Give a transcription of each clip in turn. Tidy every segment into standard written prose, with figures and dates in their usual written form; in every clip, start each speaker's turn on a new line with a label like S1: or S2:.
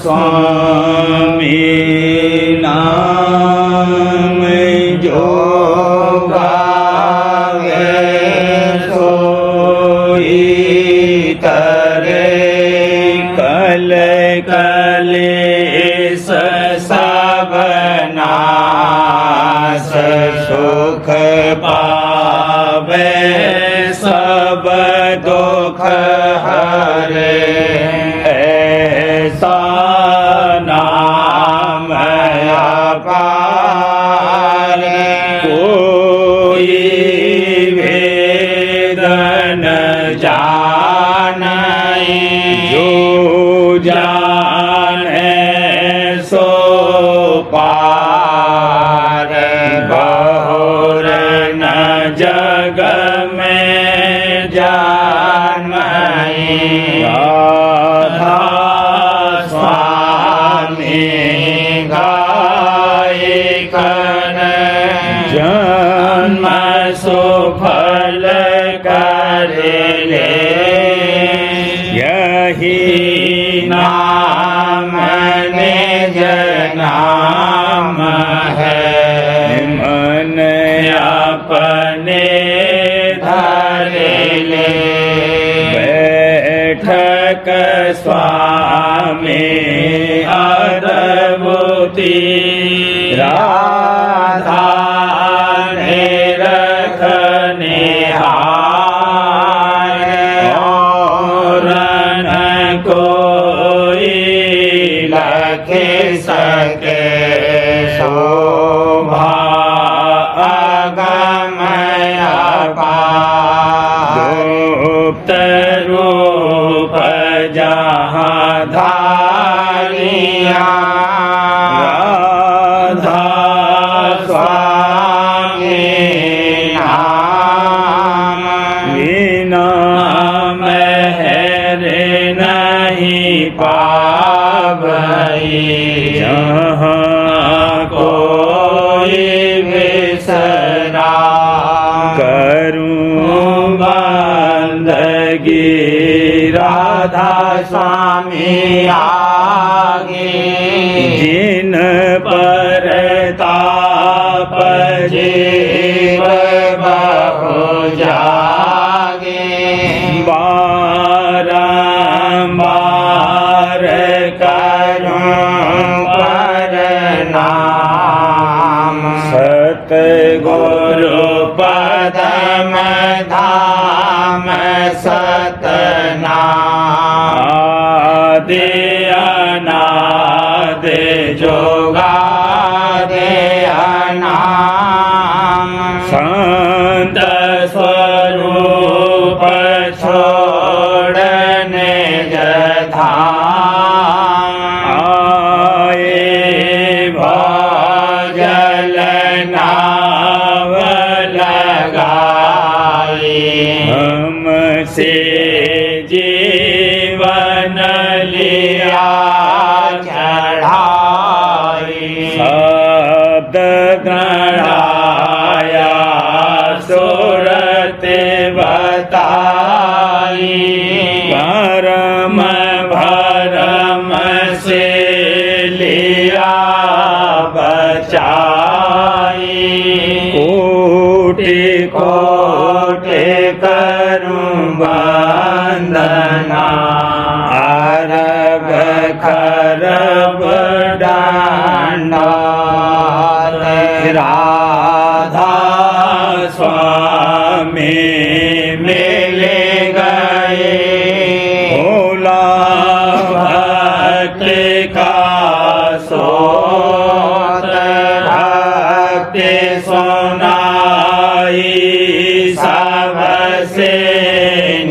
S1: स्वामी नाम जो गावे सोई तरे कल कलेश सब नाश सुख पावे सब दुख हरे ऐसा नाम अपार कोई वेद न जानै जो जाने सो पार बहुर न जग में जानमै राधा स्वामी गाय कर जन्म सुफल कर ले यही नाम निज नाम है मन अपने धर ले बैठक स्वामी अद्भुति राधा ने रखने हार और न कोई लख सके शोभा अगम अपार गुप्त रूप जहाँ धारिया राधा स्वामी नाम बिना महर नहीं पावई जहाँ कोई बिसरा करूं बंदगी राधा स्वामी आगे जिन पर ताप जीव बहु जागे बारंबार करूं प्रणाम सतगुरु पदम धाम सतनाम आदि अनाद जोगादि अनाम संत स्वरूप छोड़ने जधाम आए भजल नाव लगाए हमसे जीवन लिया चढ़ाई शब्द गढ़ाया सूरत बताई परम भरम से लिया बचाई कोटि कोटि करूं वंदना अरब खरब दंडवत राधा स्वामी मिल गए भोला भक्त का सोत भक्ति सुनाई सबसे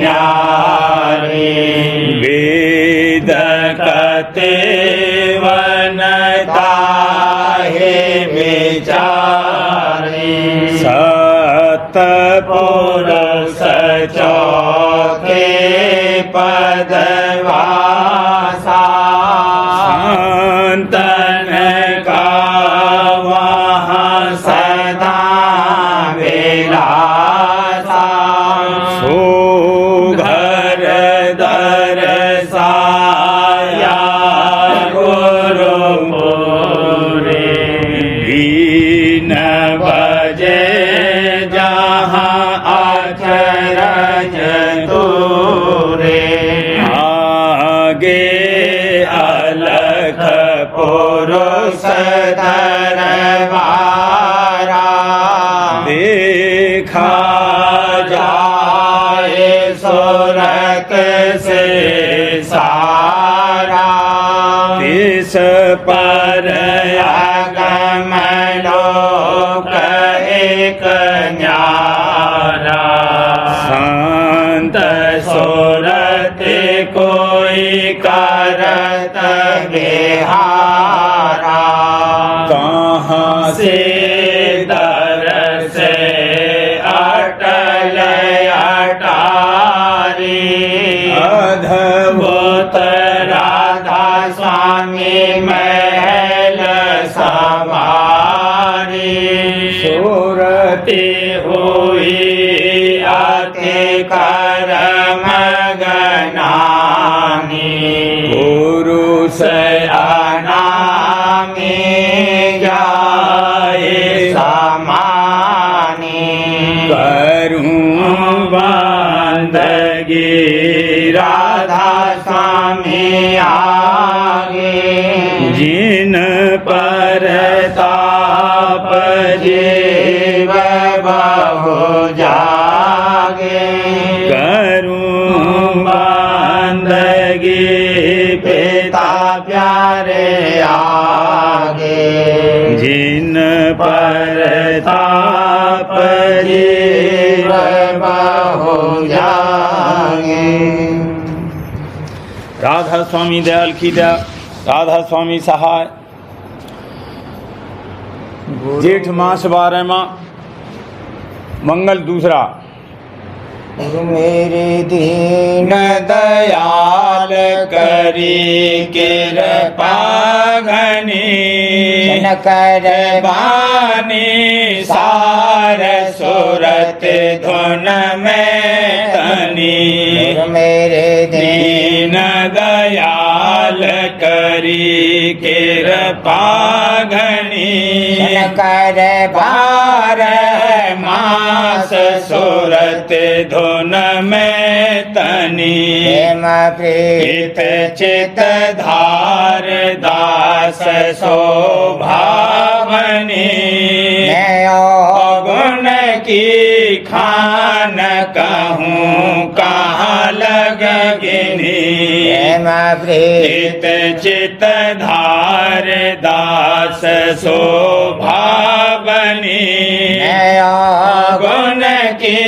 S1: न्यारी वेद कते वनता है विचारी सतपुरुष चौके पदवासा संतन का वहाँ सदा विलासा सुघर दरसाया गो लागे अलख पुरुष दरबारा देखा जाए सूरत से सारा तिस पर अगम लोक एक न्यारा संत सूरत कोई करत बिहारा कहाँ से दरस अटल अटारी अद्भुत राधा स्वामी महल सवारी सूरती हुई अति करम गनानी पुरुष अनामी जाए समानी करूं बंदगी राधा स्वामी आगे जिन पर ताप जीव बहु जागे करूं बंदगी पिता प्यारे आगे जिन पर ताप जीव बहु जागे। राधा स्वामी दयाल की दया, राधा स्वामी सहाय। जेठ मास 12वां मंगल दूसरा।
S2: गुरु मेरे दीन
S1: दयाल करी कृपा घनी
S2: कर
S1: बानी सार सूरत धुन में तनी
S2: गुरु मेरे
S1: दीन दयाल करी कृपा घनी
S2: कर
S1: बार मास सूरत धुन में तनी
S2: प्रेम
S1: प्रीत चित धार दास शोभावनी गुण की खान कहूँ कहाँ लग गिनी
S2: प्रेम
S1: प्रीत चित धार दास शोभावनी गुण की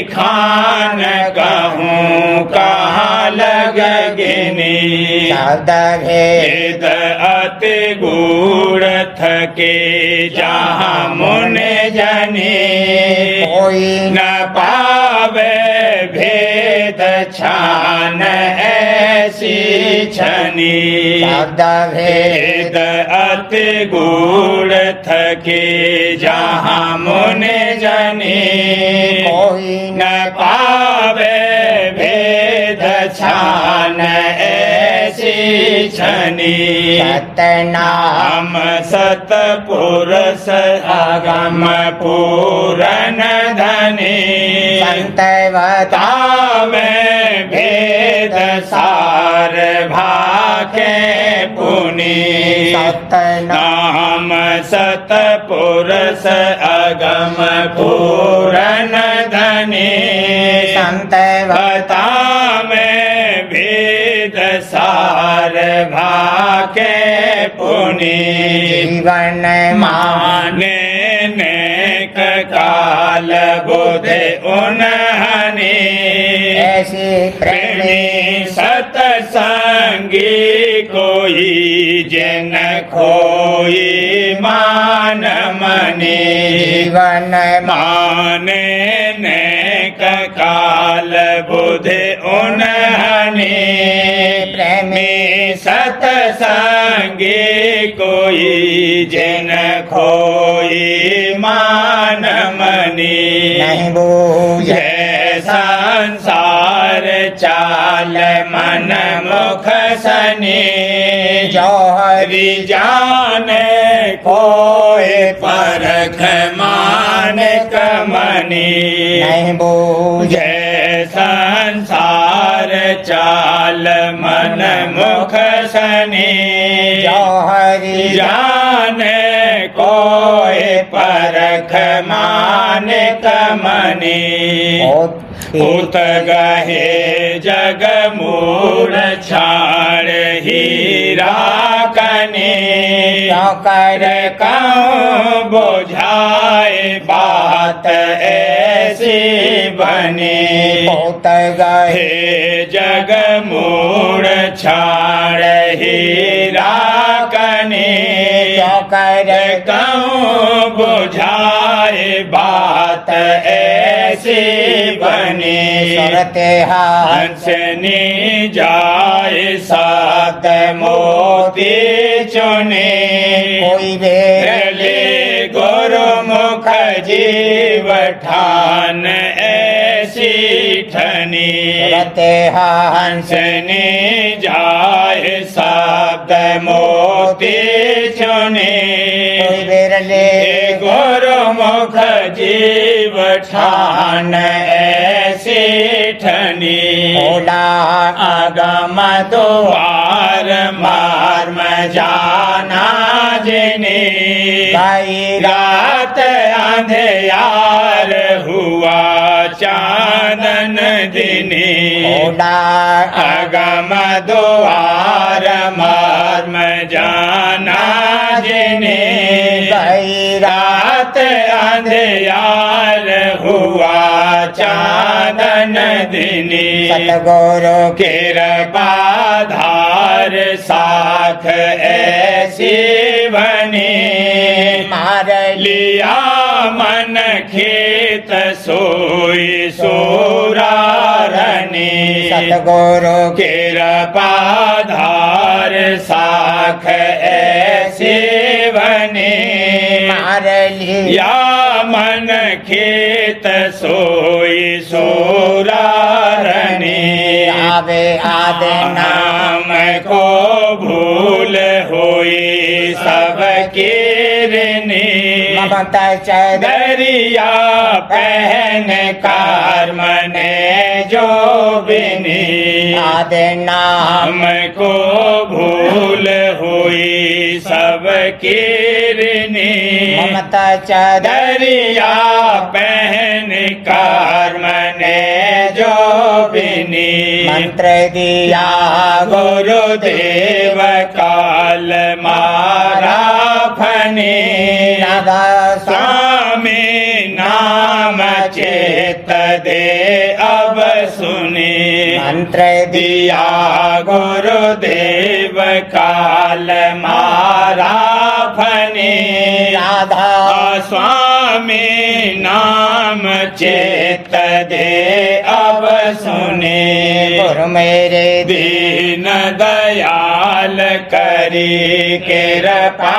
S1: खान कहूँ कहाँ लग गिनी
S2: शब्द भेद
S1: वेद अति गूढ़ थके जहाँ मुन जने
S2: कोई
S1: न पावे भेद छान ऐसी छनी
S2: शब्द
S1: वेद अति गूढ़ थके जहाँ मुन जने
S2: कोई
S1: न पावे भेद छान ऐसी छनी
S2: सतनाम
S1: नाम सतपुरुष अगम पूरन धनी
S2: संतवता
S1: तावे भेद सार भाके पुनि
S2: सतनाम
S1: नाम सतपुरुष अगम पूरन धनी
S2: संतवता
S1: में भेद सार भाके पुनि
S2: जीवन
S1: माने नेक काल बुधे उन्हनी
S2: ऐसे
S1: प्रेमी सतसंगी कोई जन खोई मान मनी
S2: जीवन
S1: माने नेक काल बुधे उन्हनी प्रेमी सतसंगी कोई जन खोई मान मनी
S2: नहीं बूझे
S1: संसार चाल मन मुख सनी
S2: जौहरी
S1: जाने कोई परख मान कमनी
S2: नहीं बूझे
S1: जय संसार चाल मन मुख सनी
S2: जो हरि
S1: जाने कोई परख मान कमनी उत गहे जग मूल छाड़ हीरा कने
S2: क्यों कर
S1: कहूँ बुझाए बात ऐसी बने
S2: पोत गए
S1: हे जग मूल छाड़ हीरा कने
S2: क्यों कर
S1: कहूँ बुझाए बात ऐसी बने
S2: सुरते
S1: हंस ने जाए सात मोती चुने
S2: कोई बेर
S1: ले गुरुमुख जीव ठान ऐसी ठनी
S2: सुरते
S1: हंस ने जाए सात मोती चुने
S2: कोई बेर ले
S1: गुरुमुख जीव ठान ऐसी ठनी
S2: ओला
S1: आगम द्वार मार्म जाना जिने
S2: गाई
S1: रात अंधियार हुआ चांदन दिने
S2: ओला
S1: आगम द्वार मार्म जाना जिने
S2: गाई
S1: रात अंधियार हुआ चांदन दिने
S2: सतगुरु
S1: कृपाधार साख ऐसी बनी
S2: मार
S1: लिया मन खेत सोई सोरारनी
S2: सतगुरु
S1: कृपाधार साख ऐसी बनी
S2: मार
S1: या मन खेत सोई सोरारनी
S2: आवे आदे
S1: नाम को भूल हुई सब कीरनी
S2: ममता चर
S1: दरिया पहन कार मने जो बिनी
S2: आदे नाम
S1: हमको भूल हुई सब कीरनी
S2: ममता चर
S1: दरिया पहन कार मने जो बिनी
S2: मंत्र दिया
S1: गुरुदेव काल मारा फने
S2: राधा
S1: स्वामी नाम चेत दे अब सुने
S2: मंत्र
S1: दिया गुरुदेव काल मारा फने
S2: राधा
S1: स्वामी नाम चेत दे अब सुने
S2: गुरु मेरे
S1: दीन दयाल करी कृपा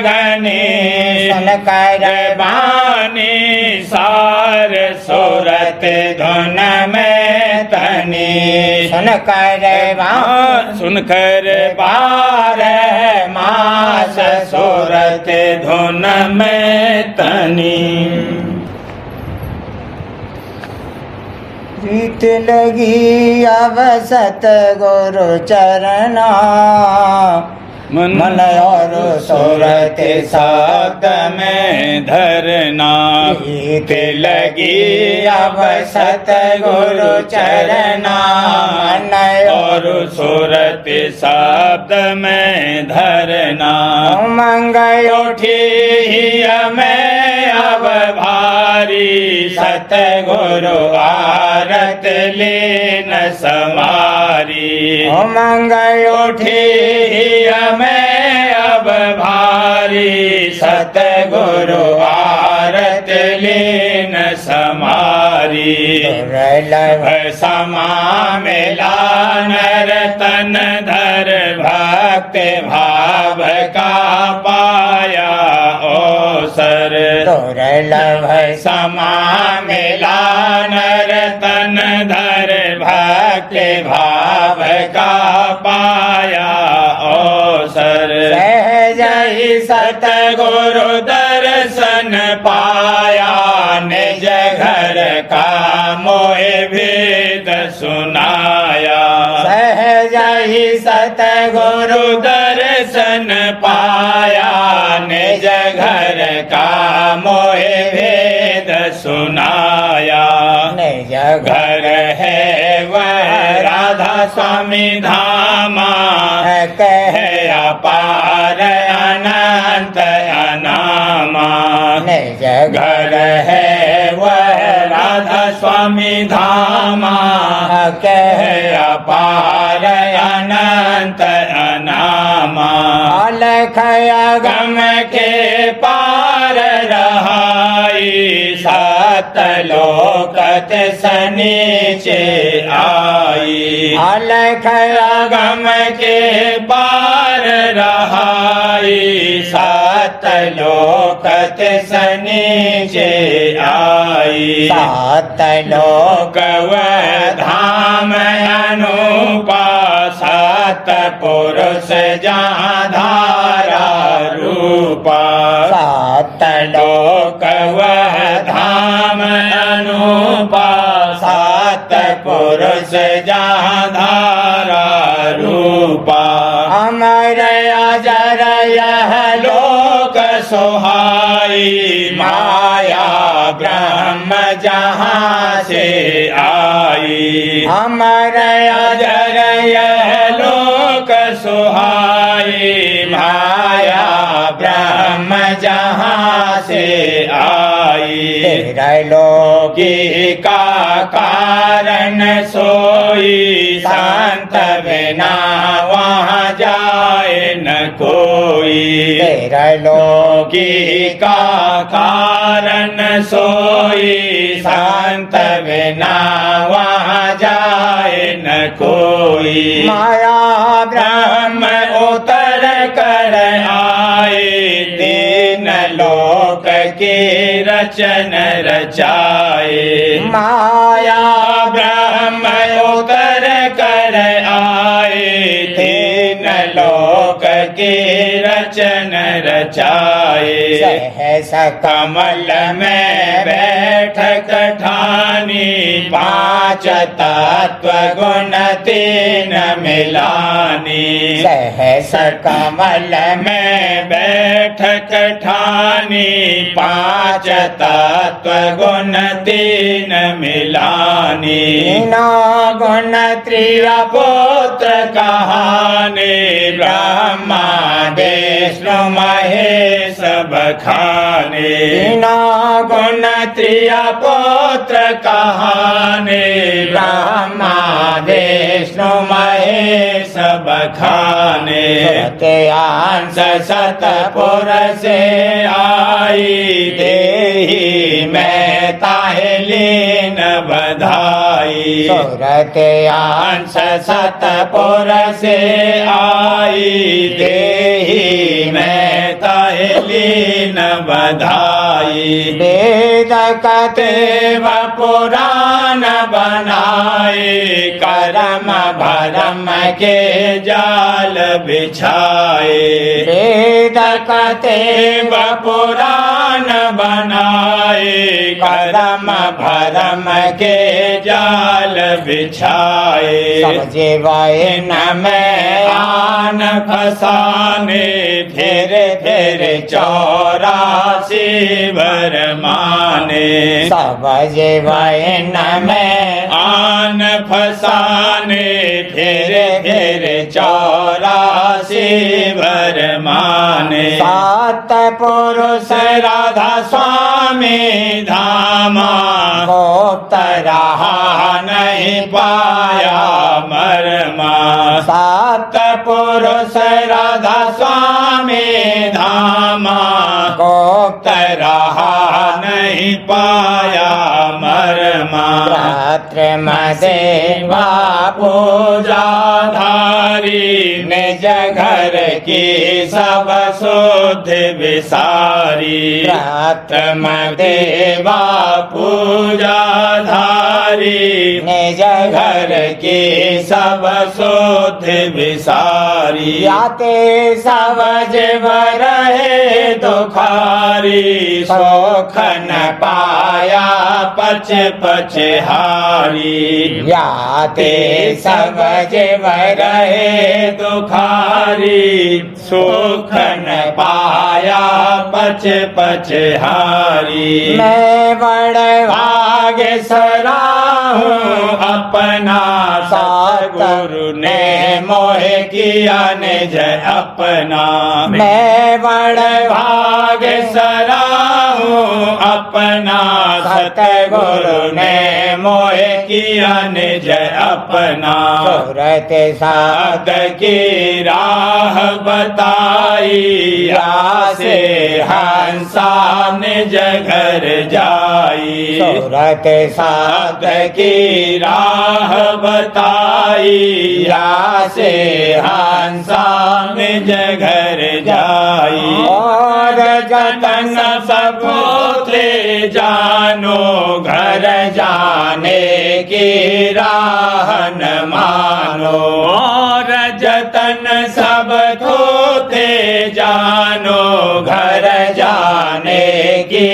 S1: गने
S2: सन कर
S1: बानी सार सूरत धुन में तनी
S2: सन कर
S1: सुनकर बार मास सूरत धुन में तनी
S2: प्रीत लगी अब सतगुरु चरना मन और सूरत
S1: शब्द में धरना
S2: प्रीत
S1: लगी अब सतगुरु चरना
S2: मन
S1: और सूरत शब्द में धरना
S2: मंग
S1: उठी मैं अब भारी सतगुरु आरत लेन समारी
S2: मंग
S1: उठी मैं अब भारी सतगुरु आरत लेन समारी समा मिला नर तन धर भक्त भाव का पाया ओसर समा मिला नर तन धर भक्त भाव का पाया ओसर
S2: सहज
S1: सतगुरु दर्शन पाया निज घर का मोह भेद सुनाया
S2: सहज सतगुरु
S1: दर्शन पाया, निज घर का मोहे भेद सुनाया।
S2: निज
S1: घर है वह राधा स्वामी धामा,
S2: कह
S1: अपार अनंत अनामा।
S2: निज
S1: घर है वह राधा स्वामी धामा,
S2: कह
S1: अपार अनंत अनामा।
S2: अलख
S1: गम के पार रहाई, सतलोकत सनीचे आई।
S2: अलख
S1: गम के पार रहाई, सतलोकत सनीचे आई।
S2: सात लोक
S1: वह धाम अनुपा, सात पुरुष जहाँ धारा रूपा।
S2: सात
S1: लोक वह धाम अनुपा, सात पुरुष जहाँ धारा रूपा।
S2: अमर अजर यह
S1: लोक सुहाई, माया ब्रह्म जहाँ से आई।
S2: अमर
S1: अजर यह लोक सुहाई, माया ब्रह्म जहाँ से आई।
S2: लोकी
S1: की का कारण सोई, संत बिना वहाँ जाए न कोई।
S2: लोकी
S1: की का कारण सोई, संत बिना वहाँ जाए न कोई।
S2: माया
S1: ब्रह्म उतर कर आए, तीन लोक की रचन रचाए।
S2: माया
S1: ब्रह्म उतर कर आए, तीन लोक की रचन रचाए।
S2: सहस
S1: कमल में बैठ ठानी, पांच तत्व गुण तीन मिलानी।
S2: सहस
S1: कमल में बैठ ठानी, पांच तत्व गुण तीन मिलानी।
S2: तीनों गुण त्रिय
S1: पुत्र कहानी, ब्रह्मा विष्णु महेश बखाने।
S2: तीनों
S1: गुण त्रिय पुत्र कहानी, ब्रह्मा विष्णु महेश बखाने।
S2: सुरत्यांश
S1: सतपुर से आई, देही मैं ताहे लीन बधाई।
S2: सुरत्यांश
S1: सतपुर से आई, देही मैं ताहे लीन बधाई।
S2: वेद कते
S1: देव पुराण बनाए, करम भरम के जाल बिछाए।
S2: वेद कते
S1: देव पुराण बनाए, करम भरम के जाल बिछाए।
S2: सब जीवन में
S1: आन फसाने, फिर फिर 84 भर माने।
S2: सब जीवन में
S1: आन फसाने, फिर फिर 84 भर माने।
S2: सात पुरुष
S1: राधा स्वामी धामा,
S2: गुप्त
S1: रहा नहीं पाया मरमा।
S2: सात
S1: पुरुष राधा स्वामी धामा,
S2: गुप्त
S1: रहा नहीं पाया मरमा।
S2: रात्र मदेवा
S1: पूजा धारी, निज घर की सब शुद्ध विसारी।
S2: रात्र
S1: देवा पूजा धारी,
S2: निज
S1: घर की सब शुद्ध विसारी।
S2: याते
S1: सब जीव रहे दुखारी, सुख न पाया पच पचहारी
S2: याते सब जीव रहे
S1: दुखारी सुख न पाया पच पचहारी
S2: मैं बड़ भाग
S1: सराहूं अपना सतगुरु ने मोहे किया निज अपना
S2: मैं बड़
S1: भाग सराहूं अपना सतगुरु ने मोहे किया निज अपना
S2: सूरत साध
S1: की राह बताई आसे हंसा निज घर जाई
S2: सूरत साध
S1: की राह बताई आसे हंसा निज घर जाई
S2: और
S1: जतन सब थे जानो घर जाने की राह न मानो और जतन सब थे जानो घर जाने की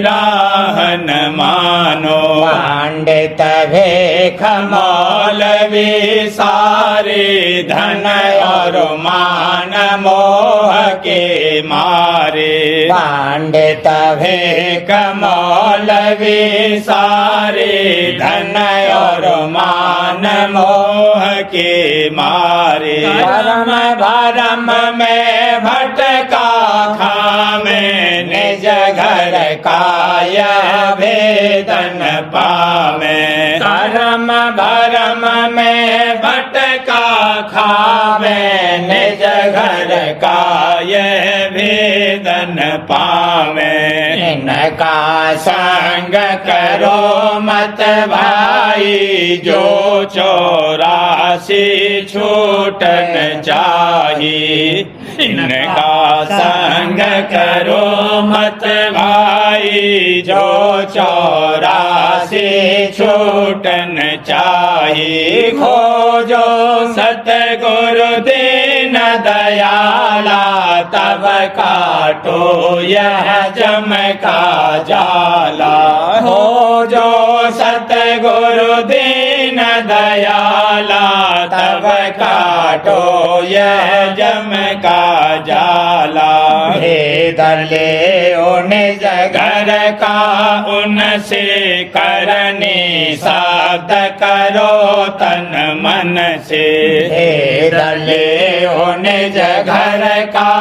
S1: राह न मानो
S2: पांडित भेख
S1: मौलवी सारे धन और मान मोह के मारे
S2: पांडित
S1: भेख मौलवी सारे धन और मान मोह के मारे
S2: धर्म
S1: भरम में भटका खामे निज घर काय भेदन पामे धर्म भरम में भटका खामे निज घर काय भेदन पावे
S2: इनका
S1: संग करो मत भाई जो 84 छूटन चाहिए इनका संग करो मत भाई जो 84 छूटन चाहिए खोजो सतगुरु दीन दयाला तब काटो यह जम का जाला हो जो सतगुरु दीन दयाला तब काटो यह जम का जाला
S2: भेद ले निज
S1: घर का उनसे करने साध करो तन मन से
S2: भेद ले
S1: निज घर का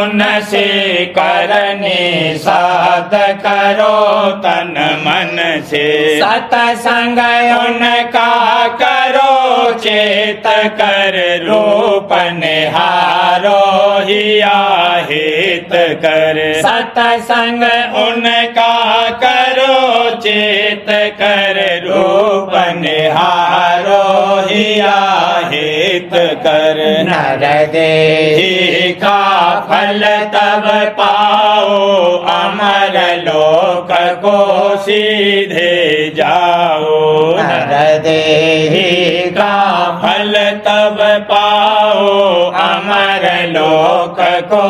S1: उनसे करने साध करो तन मन से सतसंग उनका करो चेत कर रूप निहारो हिया हित कर सतसंग उनका करो चेत कर रूप निहारो हिया हित कर
S2: नर देहि
S1: का फल तब पाओ अमर लोक को सीधे जाओ
S2: नर देहि
S1: का फल तब पाओ अमर लोक को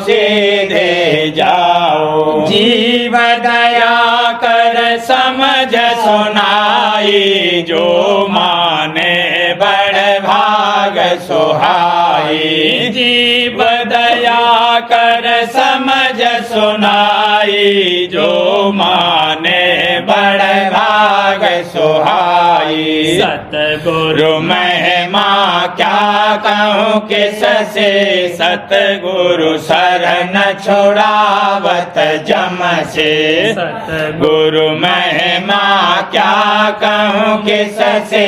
S1: सीधे जाओ जीव दया कर समझ सुनाई जो माने बड़ भाग सुहाई जीव दया कर समझ सुनाई जो माने बड़ भाग सुहाई सतगुरु महिमा क्या कहूँ किस से सतगुरु शरण छोड़ावत जम से सतगुरु महिमा क्या कहूँ किस से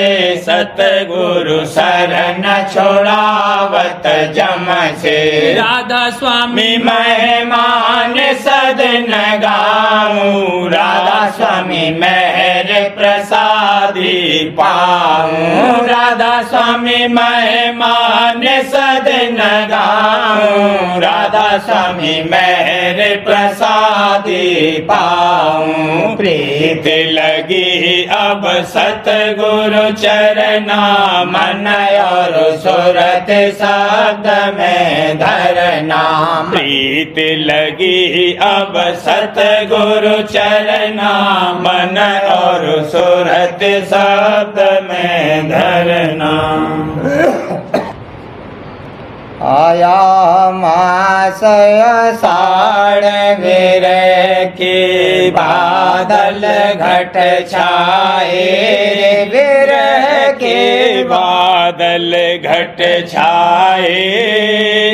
S1: सतगुरु शरण छोड़ावत जम से राधा स्वामी महिमान सदन गाऊं राधा स्वामी मेहर प्रसाद
S2: पाऊं, राधा स्वामी मेहमान सदन गाऊं, राधा स्वामी मेरे प्रसादी पाऊं। प्रीत लगी अब सतगुरु चरना, मन और सुरत शब्द में धरना।
S1: प्रीत लगी अब सतगुरु चरना, मन और सुरत शब्द में धरना।
S2: आया मास आषाढ़ विरह के बादल घट छाए, विरह के
S1: बादल घट छाए,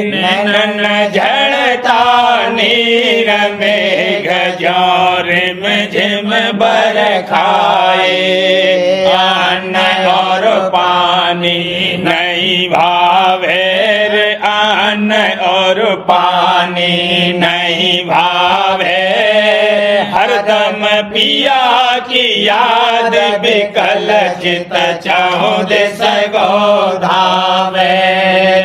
S1: नैनन झड़ता नीर मेघ ज्यों रिम झिम बरखाए। अन्न और पानी नहीं भावे रे, अन्न और पानी नहीं भावे, हरदम पिया की याद बिकल चित चहुद सगो धावे।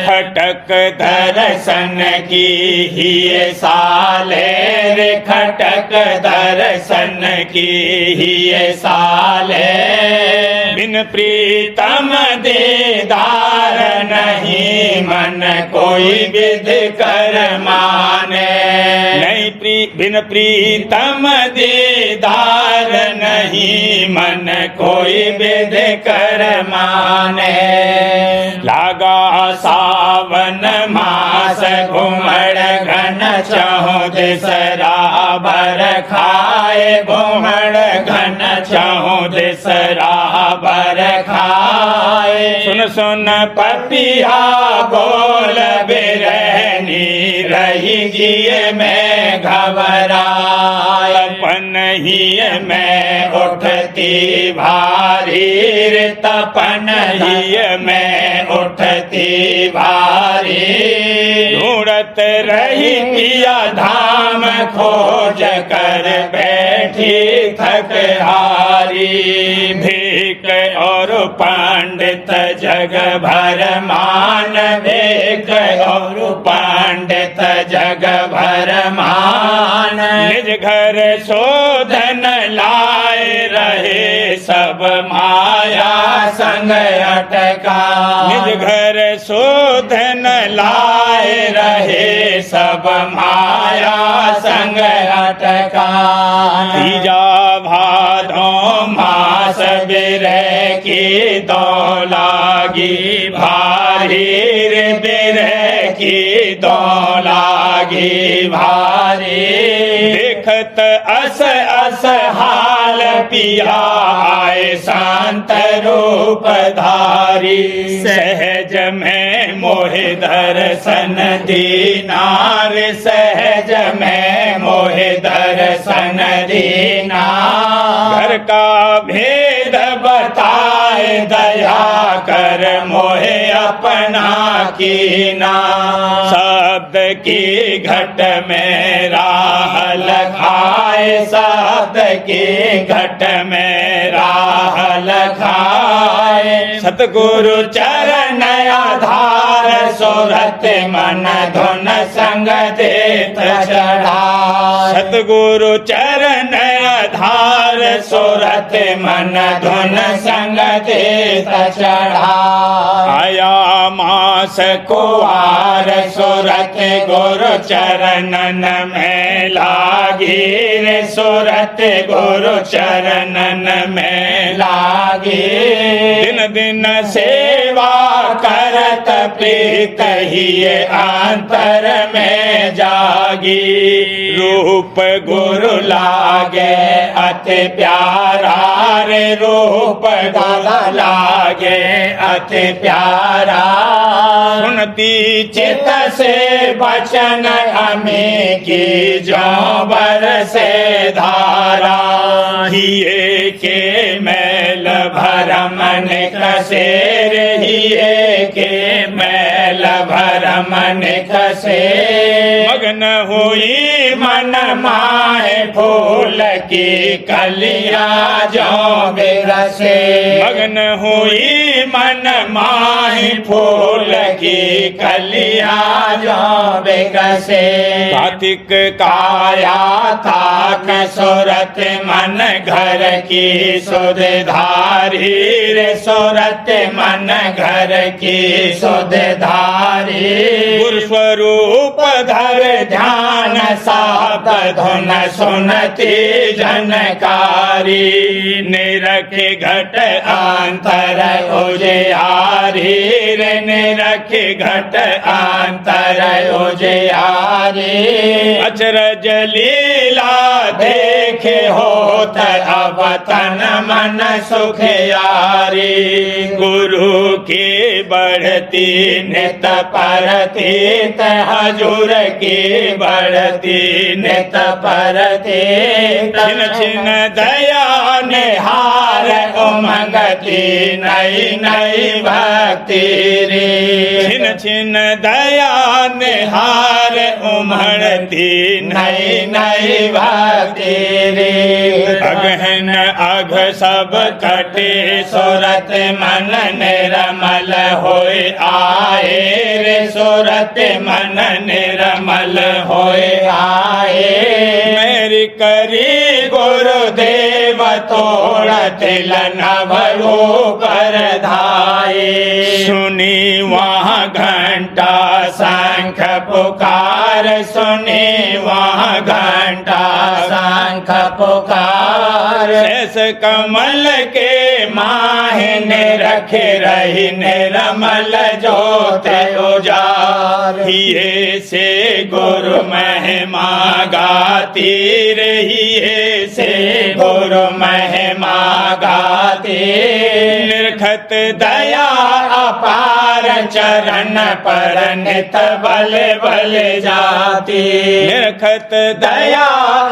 S1: खटक दर्शन की ही साले रे, खटक दर्शन की ही साले, बिन प्रीतम दीदार नहीं मन कोई विध कर माने। नहीं बिन प्रीतम दीदार नहीं मन कोई विध कर माने। लागा सावन मास घुमड़ घन चहुद सराबर खाए, घुमड़ घन चहुद सराबर खाए। सुन सुन पपिया बोल बिरहनी, रही जिए में घबराए। तपन ही में उठती भारी रे, तपन ही में उठती भारी। ढूंढत रही पिया धाम, खोज कर बैठी थक हारी। भीख और पंडित जग भर मान, भीख और पंडित जग भर मान। निज घर शोधन लाए रहे, सब माया संग अटका। निज घर शोधन लाए रहे, सब माया संग अटका। तीजा भादो मास बिरह की दो लागी भारी रे, बिरह की दो लागी भारी। देखत अस अस हाल पिया आए शांत रूप धारी। सहज में मोहि दर्शन दीनार, सहज में मोहि दर्शन दीना। घर का भेद बताए दया कर, मोहे अपना कीना। शब्द की घट में राह लखाए, शब्द की घट में राह लखाए। सतगुरु चरण आधार, सुरत मन धुन संग देत चढ़ाए। सतगुरु चरण आधार, सुरत मन धुन संग देत चढ़ाए। आया मास कुवार, सुरत गुरु चरणन में लागी रे, सुरत गुरु चरणन में लागी। दिन दिन सेवा करत प्रीत ही अंतर में जागी। रूप गुरु लागे अति प्यारा रे, रूप गुरु लागे अति प्यारा। सुनती चित से वचन अमी की, जो बरसे धारा। हिये के मैल भरम कसे रे, हिये के मैल भरम कसे। मगन हुई
S2: मन माहे फूल की कलियां जो बिरसे।
S1: मगन हुई
S2: मन माहे फूल की कलियां जो बिरसे।
S1: कार्तिक
S2: काया ताक सूरत मन घर की सुध धारी रे सूरत मन घर की सुध धारी।
S1: गुरु स्वरूप
S2: धर ध्यान सात धुन सुनती जनकारी। निरखे घट अंतर उजियारी रे निरखे घट अंतर उजियारी।
S1: अचरज
S2: लीला देखे होत अब तन मन सुखियारी। गुरु की बढ़ती नित परती हजूर की बढ़ती नित परती।
S1: छिन छिन
S2: दया निहार उमंगती नई नई भक्ति रे।
S1: छिन छिन दया
S2: निहार उमड़ती नई नई भक्ति रे। अगहन अघ सब कटे सूरत मन निर्मल होए आए रे सूरत मन निर्मल होए आए। मेरी करी गुरुदेव तोड़ तिल नभ ऊपर धाये। सुनी वहाँ घंटा शंख पुकार सुनी वहाँ घंटा शंख पुकार। शेष कमल के माहिने रखे रही निर्मल ज्योत उजार। ये से गुरु महिमा गाती रही से गुरु महिमा गाती। निरखत दया अपार चरण पर नित बल बल जाती। निरखत दया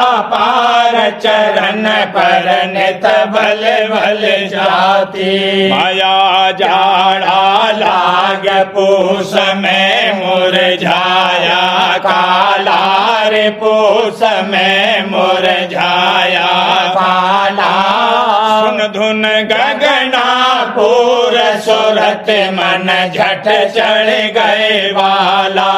S2: अपार चरण पर नित बल बल जाती। माया जाड़ा लाग पूस में मुरझाया काला रे पूस में मुरझाया काला। सुन धुन गगना पूर सूरत मन झट चढ़ गए वाला।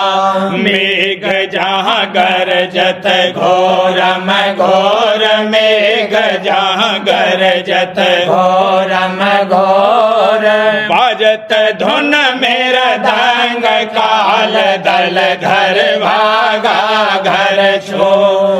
S2: मेघ जहाँ गरजत घोरम घोर मेघ जहाँ गरजत घोरम घोर। बाजत धुन मेरा दंग काल दल घर भागा घर छो।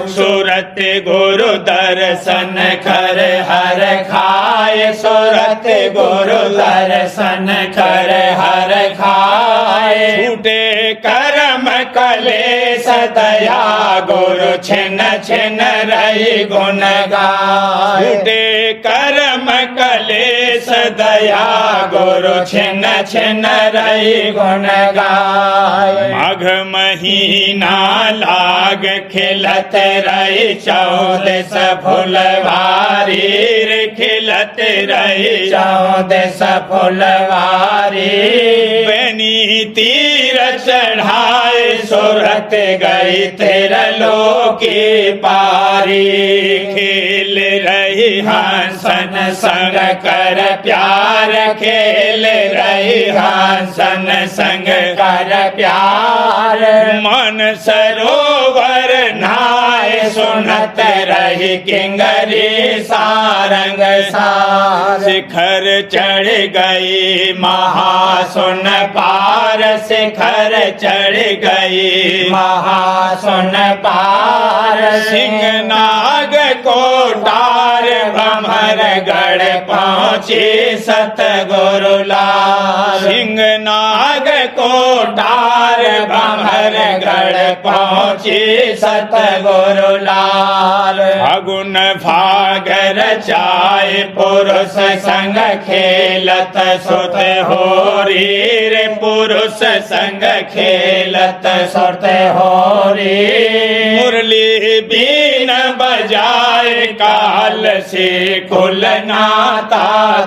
S2: सूरत गुरु दर्शन कर हर खाए सूरत गुरु दर्शन कर हर खाए। छूटे कर्म कलेश दया गुरु छिन छिन रही गुण गाए। छूटे कर्म कलेश दया गुरु छिन छिन रही गुण गाए। माघ महीना लाग खिलत रही 14 फुलवारी रे खिलत रही 14 फुलवारी। बनी तीर चढ़ाए सूरत गई तेरा लोकी पारी। खेल रही हंसन संग कर प्यार खेल रही हंसन संग कर प्यार। मन सरोवर नहाए सुनत रही किंगरी सारंग सार। शिखर चढ़ गई महासुन पार शिखर चढ़ गई महासुन पार। सिंहनाग कोटार भ्रमरगढ़ पहुँची सतगुरु लाल। सिंहनाग कोटार भ्रमरगढ़ पहुँची सतगुरु लाल। फागुन फाग रचाए पुरुष संग खेलत सुत होरी रे पुरुष संग खेलत सुत होरी। मुरली बीन बजाए काल से कुल नाता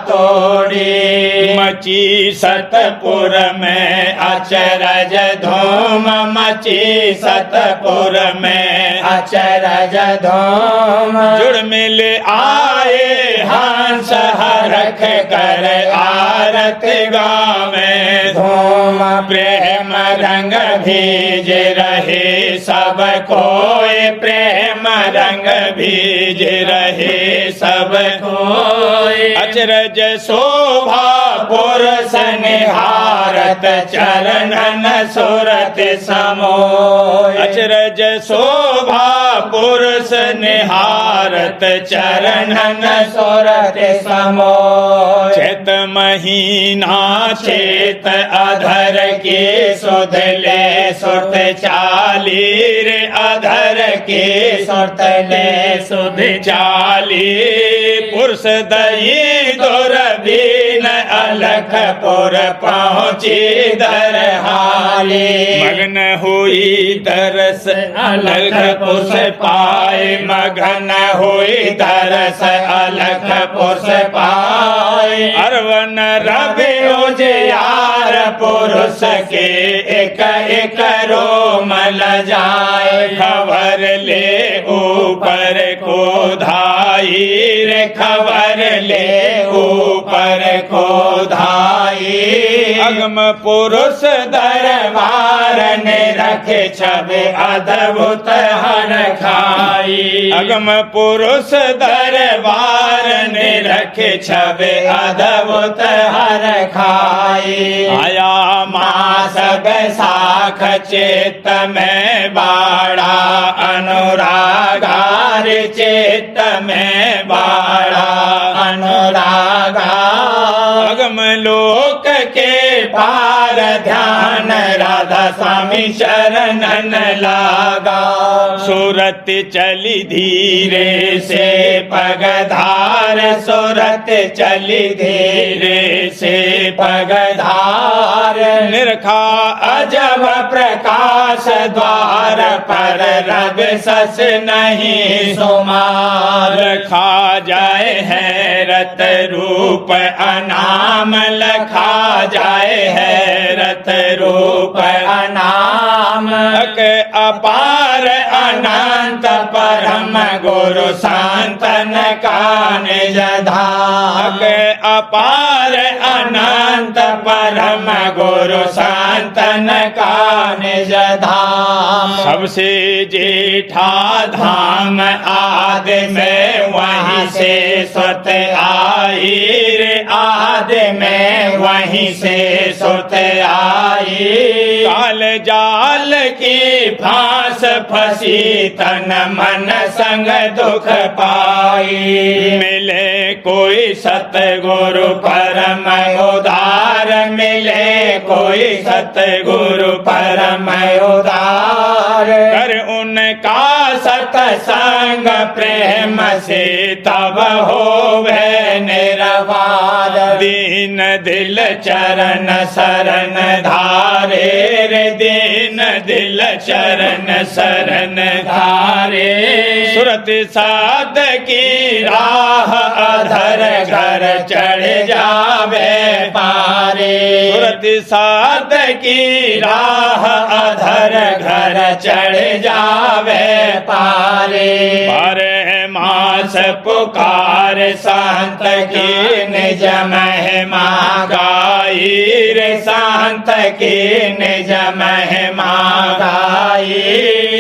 S2: तोड़ी। मची सतपुर में अचरज धूम मची सतपुर में अचरज धूम जुड़ मिल आए हंस हरख कर आरती गावे धूम प्रेम रंग भीज रहे सब कोई प्रेम रंग भीज रहे सब कोई अचरज शोभा पुरुष निहारत चरणन सुरत समोय अचरज शोभा पुरुष निहारत चरणन सुरत समोय चैत महीना चेत अधर के सुध ले सुत चाली रे अधर के सुत ले सुध चाली पुरुष दई दुर्बीन अलखपुर पहुँची दरहाली मगन हुई दरस अलखपुर से पाए मगन हुई दरस अलखपुर से पाए अरवन रवि उजियार पुरुष के एक एक रोम ल जाए खबर ले ऊपर को धाई रे खबर ले ऊपर को धाई अगम पुरुष दरबार ने रखे छबे अद्भुत हर खाई अगम पुरुष दरबार ने रखे छबे अद्भुत हर खाई आया मास बैसाख चेत में बाड़ा अनुरागार चेत में बाड़ा अनुरागा अगम लोक के पार ध्यान राधा स्वामी शरणन लागा सूरत चली धीरे से पगधार सूरत चली धीरे से पगधार निरखा अजब प्रकाश द्वार पर रब सस नहीं सुमार खा जाए हैरत रूप अनाम लखा जाए हैरत रूप अनाम अपार अनंत परम गुरु शांतन का निज धाम अपार अनंत परम गुरु शांतन का निज धाम सबसे जेठा धाम आदि में वहीं से सुत आई रे आदि में वहीं से सुत आई काल जाल की फांस फंसी तन मन संग दुख पाई मिले कोई सतगुरु परम उदार मिले कोई सतगुरु परम उदार कर उनका सतसंग प्रेम से तब होवे निरवार दीन दिल चरण शरण धारे रे दीन दिल चरण शरण धारे सुरत साध की राह अधर घर चढ़ जावे पारे सुरत साध की राह अधर घर चढ़ जावे पारे बारह मास पुकार संत की निज महिमा गाई रे संत की निज महिमा गाई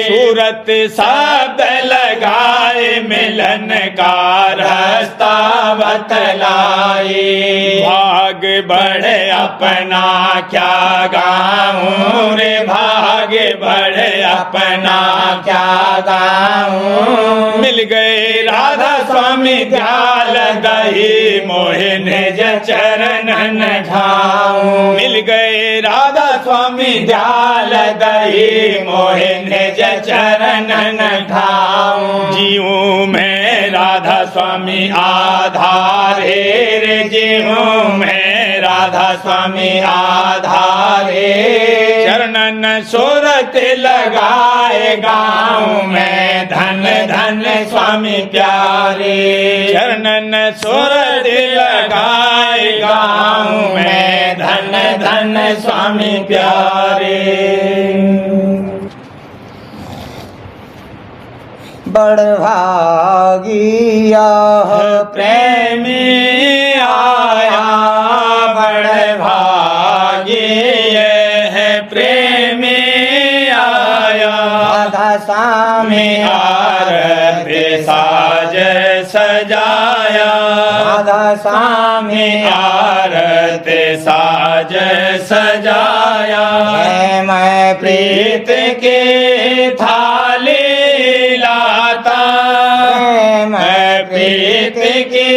S2: सूरत शब्द लगाए मिलन का रास्ता बतलाई भाग बढ़े अपना क्या गाऊं रे भाग बढ़े अपना क्या गाऊं मिल गए राधा स्वामी ध्याल दही मोहे निज चरणन ढाऊं मिल गए राधा स्वामी ध्याल दही मोहे निज चरणन ढाऊं जीऊं मैं राधा स्वामी आधारे रे जीऊं मैं राधा स्वामी आधारे चरणन सुरत लगाए गाँव में, धन धन स्वामी प्यारे। चरणन सुरत लगाए गाँव में, धन धन स्वामी प्यारे।
S3: बड़भागिया
S2: प्रेमी आया, बड़भागी है प्रेमी आया।
S3: राधा
S2: में आरती साज सजाया,
S3: राधा
S2: में आरती साज सजाया।
S3: मैं
S2: प्रीत के थाली लाता, मैं प्रीत की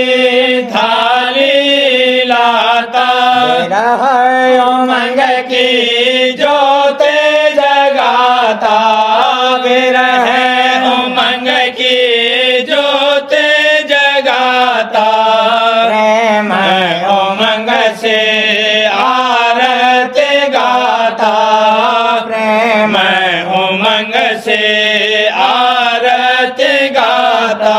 S2: थाली लाता। उमंग की ज्योत जगाता, विरह उमंग की ज्योत जगाता। मैं उमंग से आरती गाता, मैं उमंग से आरती गाता।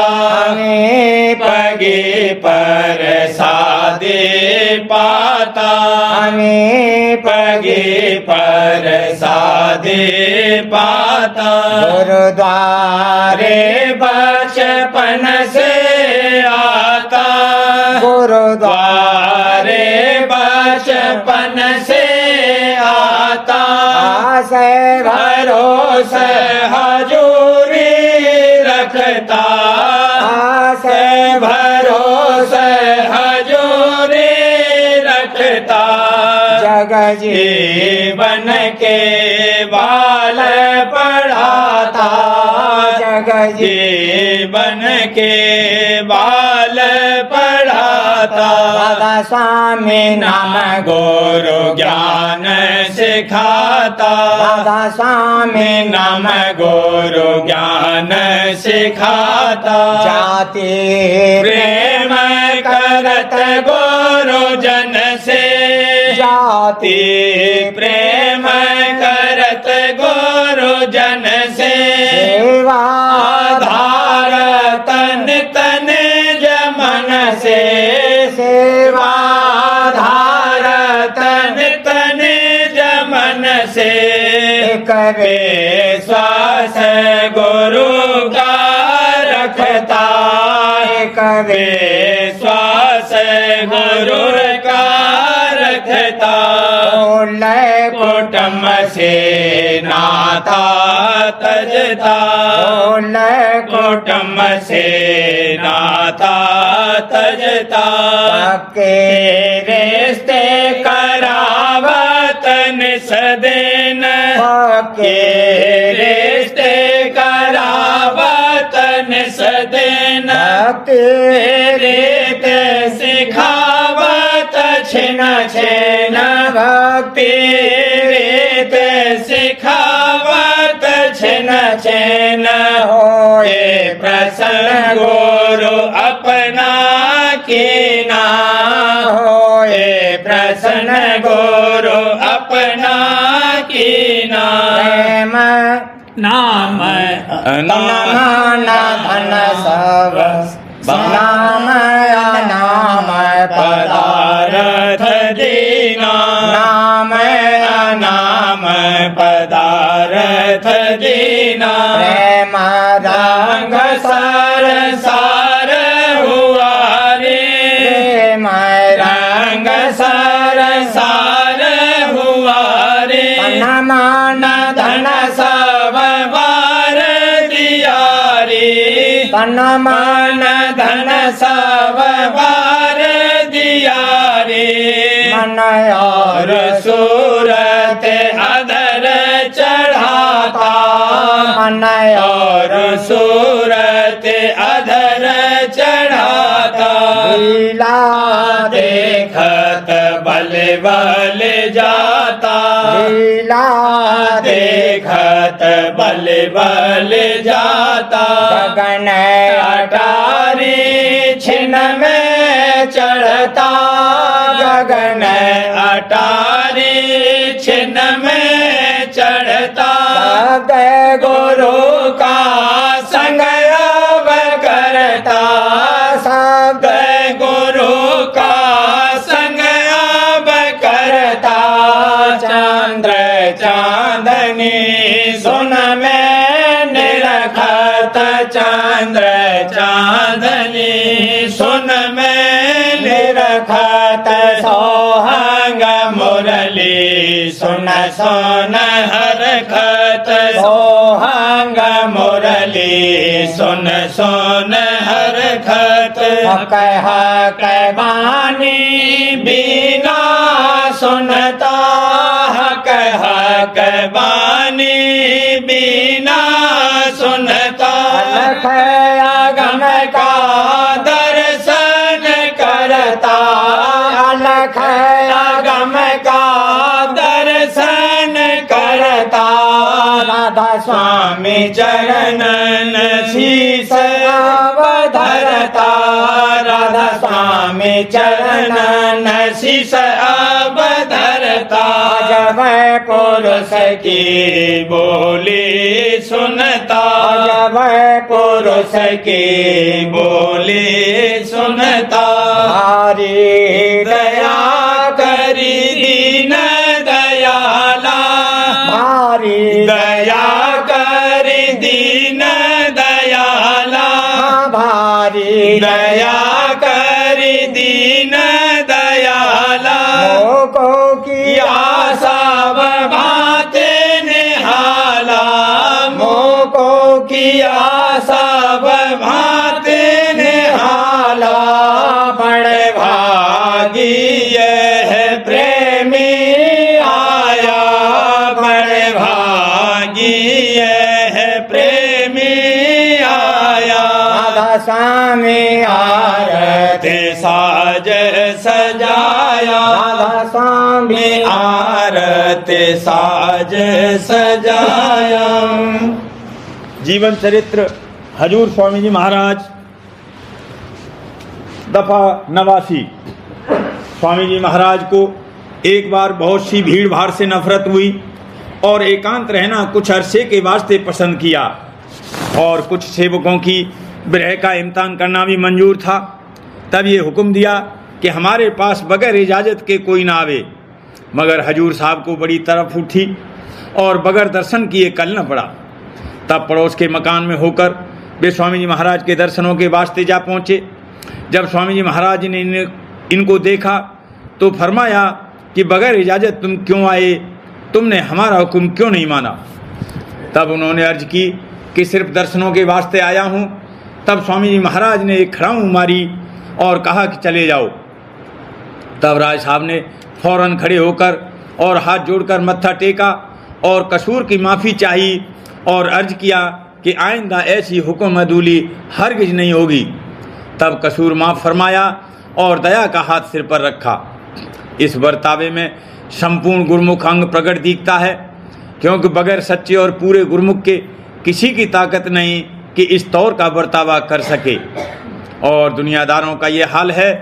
S2: पगे पर सादे पाता, पगे पर सादे पाता।
S3: गुरुद्वारे
S2: बचपन से आता,
S3: गुरुद्वारे
S2: बचपन से आता।
S3: से
S2: भरोसा हजूरी रखता, से भरोसा हजूरी रखता।
S3: जग
S2: जीवन के बाल पढ़ाता,
S3: जग
S2: जीवन के बाल पढ़ाता।
S3: राधा स्वामी
S2: नाम गुरु ज्ञान सिखाता,
S3: राधा स्वामी
S2: नाम गुरु ज्ञान सिखाता।
S3: जाति
S2: प्रेम करत गुरु जन से,
S3: जाति
S2: प्रेम करत गुरु जन से।
S3: सेवा
S2: आधार तन तन जमन से,
S3: सेवा
S2: आधार तन तन जमन से।
S3: करे
S2: श्वास गुरु का रखता,
S3: करे
S2: श्वास गुरु का रखता।
S3: बोले
S2: कुटुंब से नाता तजता,
S3: बोले
S2: कुटुंब से नाता तजता।
S3: के
S2: रिश्ते करावत निसदेन,
S3: के
S2: रिश्ते करावत निसदेन। रीत सिखावत छिन छिन,
S3: भक्ति
S2: रीत सिखावत छिन छिन।
S3: होए
S2: प्रसन्न गुरु अपना कीना, होए प्रसन्न गुरु अपना कीना।
S3: प्रेम
S2: नाम
S3: नाम धन सब नाम नाम
S2: पदारथ दीना,
S3: नाम
S2: नाम पदारथ दीना।
S3: प्रेम
S2: रंग सार सार हुआ रे,
S3: प्रेम
S2: रंग सार सार हुआ रे।
S3: मान
S2: धन सब बार दिया रे,
S3: तन
S2: मान धन सब बार दिया रे।
S3: मन
S2: और सूरत अधर चढ़ाता,
S3: मन
S2: और सूरत अधर चढ़ाता।
S3: लीला
S2: देखत बल बल जाता,
S3: लीला
S2: देखत बल बल जाता।
S3: गगन
S2: अटारी छिन में चढ़ता, गगन अटारी छिन में करता
S3: सदय
S2: गुरु का संग अब करता
S3: सब
S2: गुरु का संग अब करता चंद्र चांदनी सुन में निरखत चंद्र चांदनी सुन में निरखत सोहंग मुरली सुन सुन हरखत सोहंग मुरली सुन सुन हरखत
S3: कह बानी
S2: बिना सुनता कह बानी बिना सुनता
S3: अलख आगम
S2: का दर्शन करता
S3: अलख
S2: आगम का दर्शन करता
S3: राधा
S2: स्वामी चरणन शीस अवधरता राधा स्वामी चरणन शीस अवधरता
S3: जब पुरुष
S2: की बोली सुनता
S3: जब
S2: पुरुष की बोली सुनता
S3: हरि
S2: दया करी दीन दयाला
S3: हरि
S2: दया करी दीन दयाला
S3: भारी
S2: दया करी दीन दयाला
S3: लोको की
S2: आशा भाते निहाला
S3: मोको
S2: की आशा भाते निहाला बड़े भागी है प्रेमी आया बड़े भागी है प्रेमी आया
S3: राधा स्वामी आरती
S2: ते साज सजाया
S3: राधा स्वामी
S2: आरती साज सजाया।
S1: जीवन चरित्र हजूर स्वामी जी महाराज दफा 89। स्वामी जी महाराज को एक बार बहुत सी भीड़ भाड़ से नफरत हुई और एकांत रहना कुछ अरसे के वास्ते पसंद किया और कुछ सेवकों की विरह का इम्तिहान करना भी मंजूर था। तब ये हुक्म दिया कि हमारे पास बगैर इजाज़त के कोई ना आवे, मगर हजूर साहब को बड़ी तरफ उठी और बगैर दर्शन किए कल न पड़ा। तब पड़ोस के मकान में होकर वे स्वामी जी महाराज के दर्शनों के वास्ते जा पहुँचे। जब स्वामी जी महाराज ने इनको देखा तो फरमाया कि बगैर इजाज़त तुम क्यों आए, तुमने हमारा हुक्म क्यों नहीं माना। तब उन्होंने अर्ज की कि सिर्फ दर्शनों के वास्ते आया हूँ। तब स्वामी जी महाराज ने एक खड़ाऊँ मारी और कहा कि चले जाओ। तब राज साहब ने फौरन खड़े होकर और हाथ जोड़कर मत्था टेका और कसूर की माफ़ी चाही और अर्ज किया कि आइंदा ऐसी हुक्म अदूली हरगिज नहीं होगी। तब कसूर माफ़ फरमाया और दया का हाथ सिर पर रखा। इस बर्तावे में संपूर्ण गुरमुख अंग प्रकट दिखता है, क्योंकि बगैर सच्चे और पूरे गुरमुख के किसी की ताकत नहीं कि इस तौर का बर्तावा कर सके। और दुनियादारों का ये हाल है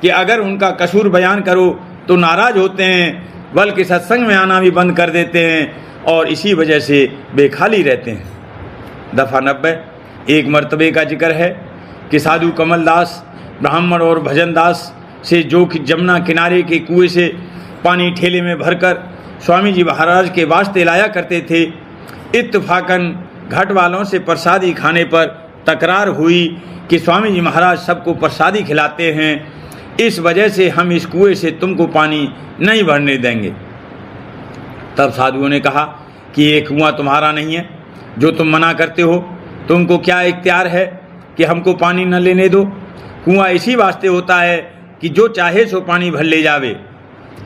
S1: कि अगर उनका कसूर बयान करो तो नाराज़ होते हैं, बल्कि सत्संग में आना भी बंद कर देते हैं और इसी वजह से बेखाली रहते हैं। दफ़ा 90। एक मर्तबे का जिक्र है कि साधु कमलदास ब्राह्मण और भजनदास से जो कि जमुना किनारे के कुएं से पानी ठेले में भरकर स्वामी जी महाराज के वास्ते लाया करते थे। इत्तफाकन घाट वालों से प्रसादी खाने पर तकरार हुई कि स्वामी जी महाराज सबको प्रसादी खिलाते हैं, इस वजह से हम इस कुएं से तुमको पानी नहीं भरने देंगे। तब साधुओं ने कहा कि ये कुआं तुम्हारा नहीं है जो तुम मना करते हो, तुमको क्या इख्तियार है कि हमको पानी न लेने दो। कुआं इसी वास्ते होता है कि जो चाहे सो पानी भर ले जावे।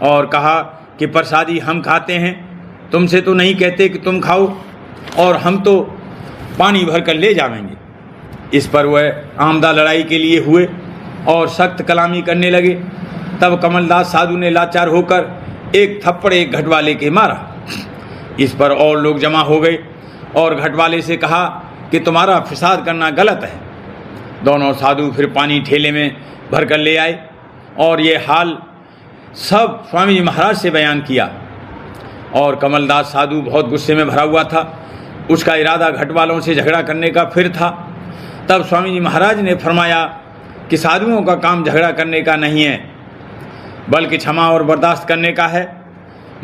S1: और कहा कि प्रसादी हम खाते हैं, तुमसे तो नहीं कहते कि तुम खाओ, और हम तो पानी भर कर ले जाएंगे। इस पर वह आमदा लड़ाई के लिए हुए और सख्त कलामी करने लगे। तब कमलदास साधु ने लाचार होकर एक थप्पड़ एक घटवाले के मारा। इस पर और लोग जमा हो गए और घटवाले से कहा कि तुम्हारा फिसाद करना गलत है। दोनों साधु फिर पानी ठेले में भर कर ले आए और ये हाल सब स्वामी जी महाराज से बयान किया। और कमलदास साधु बहुत गुस्से में भरा हुआ था। उसका इरादा घट वालों से झगड़ा करने का फिर था। तब स्वामी जी महाराज ने फरमाया कि साधुओं का काम झगड़ा करने का नहीं है, बल्कि क्षमा और बर्दाश्त करने का है।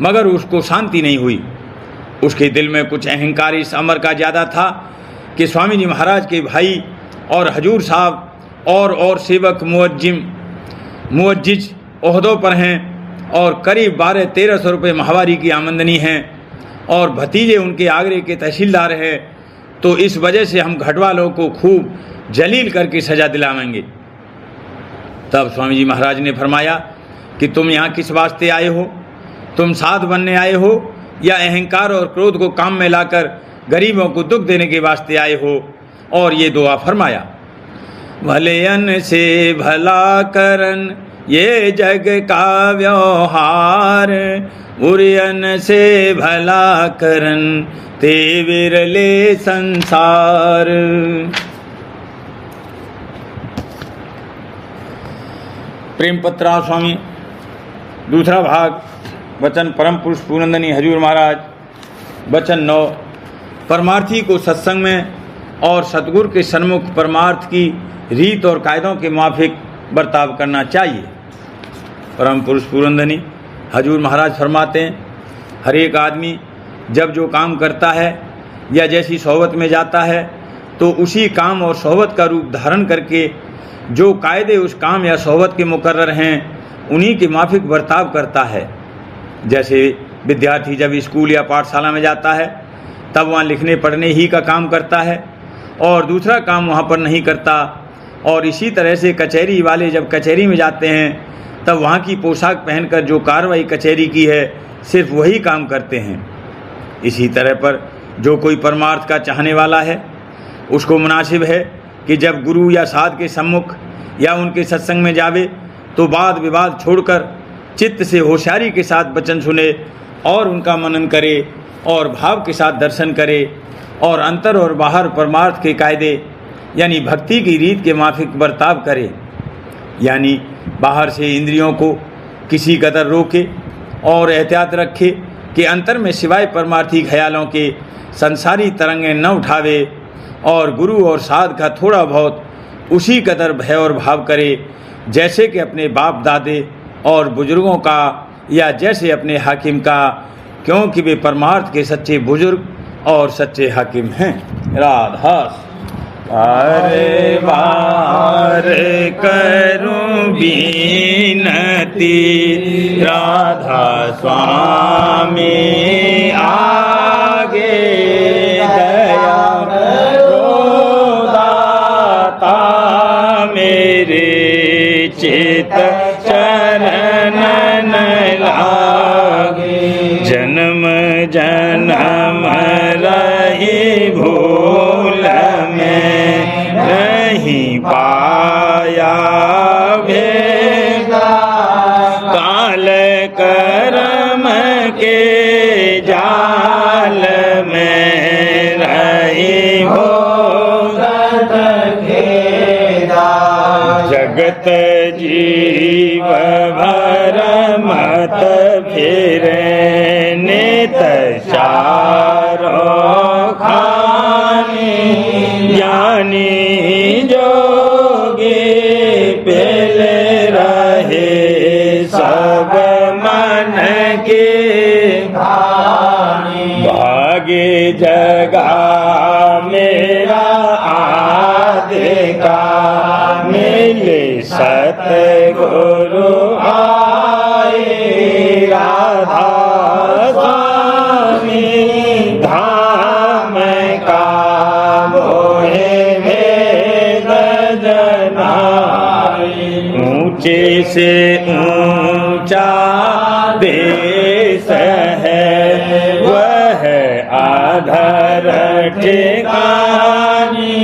S1: मगर उसको शांति नहीं हुई। उसके दिल में कुछ अहंकार इस अमर का ज़्यादा था कि स्वामी जी महाराज के भाई और हजूर साहब और सेवक मुअज्जिज ओहदों पर हैं और करीब 1200-1300 रुपये माहवारी की आमदनी है और भतीजे उनके आगरे के तहसीलदार हैं, तो इस वजह से हम घट वालों को खूब जलील करके सज़ा दिलावेंगे। तब स्वामी जी महाराज ने फरमाया कि तुम यहाँ किस वास्ते आए हो? तुम साध बनने आए हो या अहंकार और क्रोध को काम में लाकर गरीबों को दुख देने के वास्ते आए हो? और ये दुआ फरमाया, भलेयन से भला करन ये जग का व्यवहार, उरियन से भला करन ते विरले संसार। प्रेम पत्रा स्वामी दूसरा भाग, वचन परम पुरुष पूर्णनंदनी हजूर महाराज। वचन 9, परमार्थी को सत्संग में और सतगुरु के सन्मुख परमार्थ की रीत और कायदों के माफिक बर्ताव करना चाहिए। परम पुरुष पूर्णनंदनी हजूर महाराज फरमाते हैं, हर एक आदमी जब जो काम करता है या जैसी सोहबत में जाता है तो उसी काम और सोहबत का रूप धारण करके जो कायदे उस काम या सोहबत के मुकर्रर हैं उन्हीं के माफिक बर्ताव करता है। जैसे विद्यार्थी जब स्कूल या पाठशाला में जाता है तब वहाँ लिखने पढ़ने ही का काम करता है और दूसरा काम वहाँ पर नहीं करता, और इसी तरह से कचहरी वाले जब कचहरी में जाते हैं तब वहाँ की पोशाक पहनकर जो कार्रवाई कचहरी की है सिर्फ वही काम करते हैं। इसी तरह पर जो कोई परमार्थ का चाहने वाला है उसको मुनासिब है कि जब गुरु या साध के सम्मुख या उनके सत्संग में जावे तो वाद विवाद छोड़कर चित्त से होशियारी के साथ वचन सुने और उनका मनन करे और भाव के साथ दर्शन करे और अंतर और बाहर परमार्थ के कायदे यानी भक्ति की रीत के माफिक बर्ताव करे, यानी बाहर से इंद्रियों को किसी कदर रोके और एहतियात रखे कि अंतर में सिवाय परमार्थी ख्यालों के संसारी तरंगें न उठावे और गुरु और साध का थोड़ा बहुत उसी कदर भय और भाव करे जैसे कि अपने बाप दादे और बुजुर्गों का या जैसे अपने हाकिम का, क्योंकि वे परमार्थ के सच्चे बुजुर्ग और सच्चे हाकिम हैं। राधा अरे बार करूं बीनती राधा स्वामी आगे दया करो दाता मेरे चित चरण लागे, जन्म जन्म रही भूल में नहीं पाया भेदा, काल कर्म के जाल में रही भोगत खेदा, जगत जीव भर मत फिरे नित चारों खानी, ज्ञानी जोगी पेले रहे सब मन के धानी, भागे जगा मेरा आदि का मिले सतगुरु आए, राधा स्वामी धाम का मोहे भेद जनाए, ऊंचे से ऊंचा देश है वह आधर ठिकानी,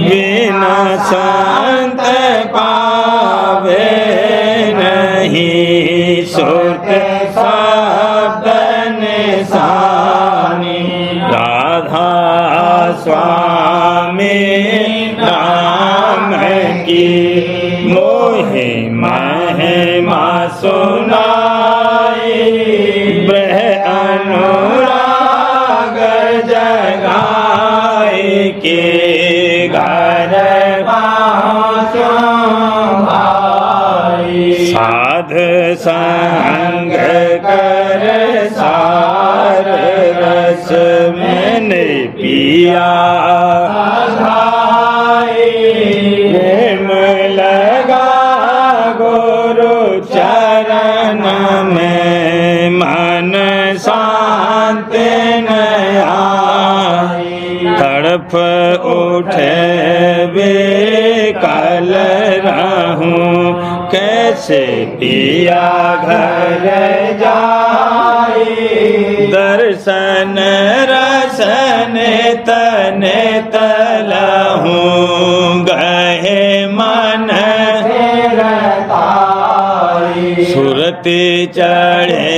S1: बिना संत पावे नहीं सुरत शब्द निशानी, राधा स्वामी नाम की मोहे महिमा सुनाई, ब्रह
S2: गाय के घर
S3: पहुँचो भाई।
S2: साध संग कर सार रस मैंने पिया प्रेम लगा गुरु चरण में मन शांत नया तड़प उठे बेकल रहूं कैसे पिया घर जाई दर्शन रसन तने तलहूं गहे मन सुरति चढ़े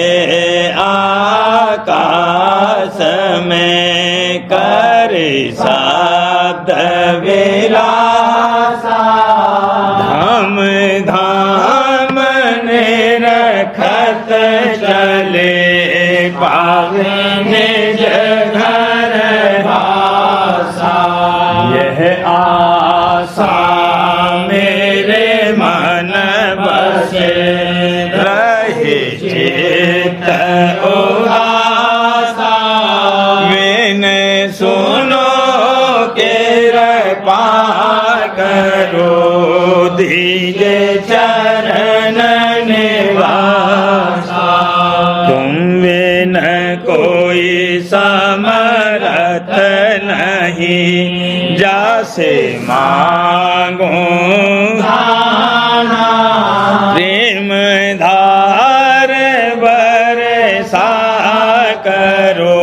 S2: आकाश में करे शब्द विलासा धाम धाम ने रखत चले पावने घर भाषा यह आशा मेरे मन बसे रहे चित उदासा मैंने सुनो के कृपा करो दीजे चरण निवासा तुम बिन कोई समरथ नहीं जासे मांगो प्रेम धार बरसा करो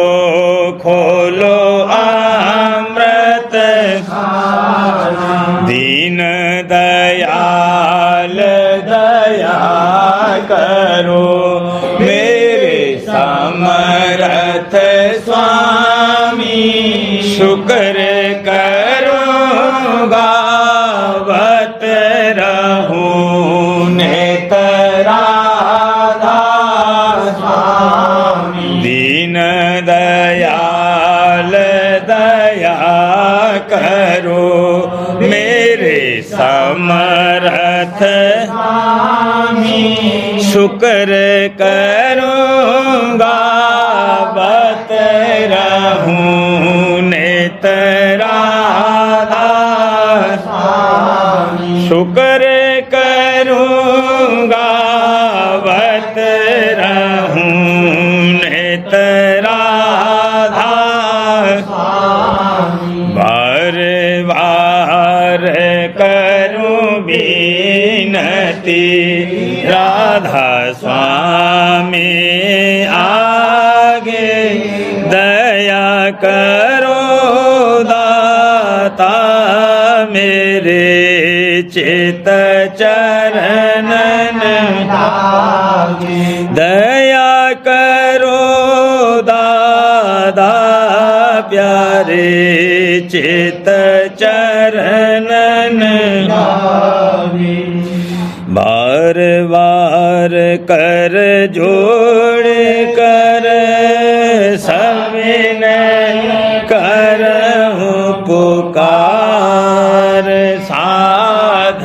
S2: खोलो अमृत दीन दयाल दया करो मेरे समर्थ स्वामी शुक्र करूँगा बत रहूं नेतराधा स्वामी दीन दयाल दया करो मेरे समर्थ स्वामी शुक्र करूँगा बत रहूं नेतराधा शुक्र करूँगा बत रहूं नेतराधा बार बार करूं बीनती राधा स्वामी आगे दया करो दाता मेरे चित चरणन दया करो दादा प्यारे चित चरणन बार बार कर जोड़ कर सविन करहूं पुकार साध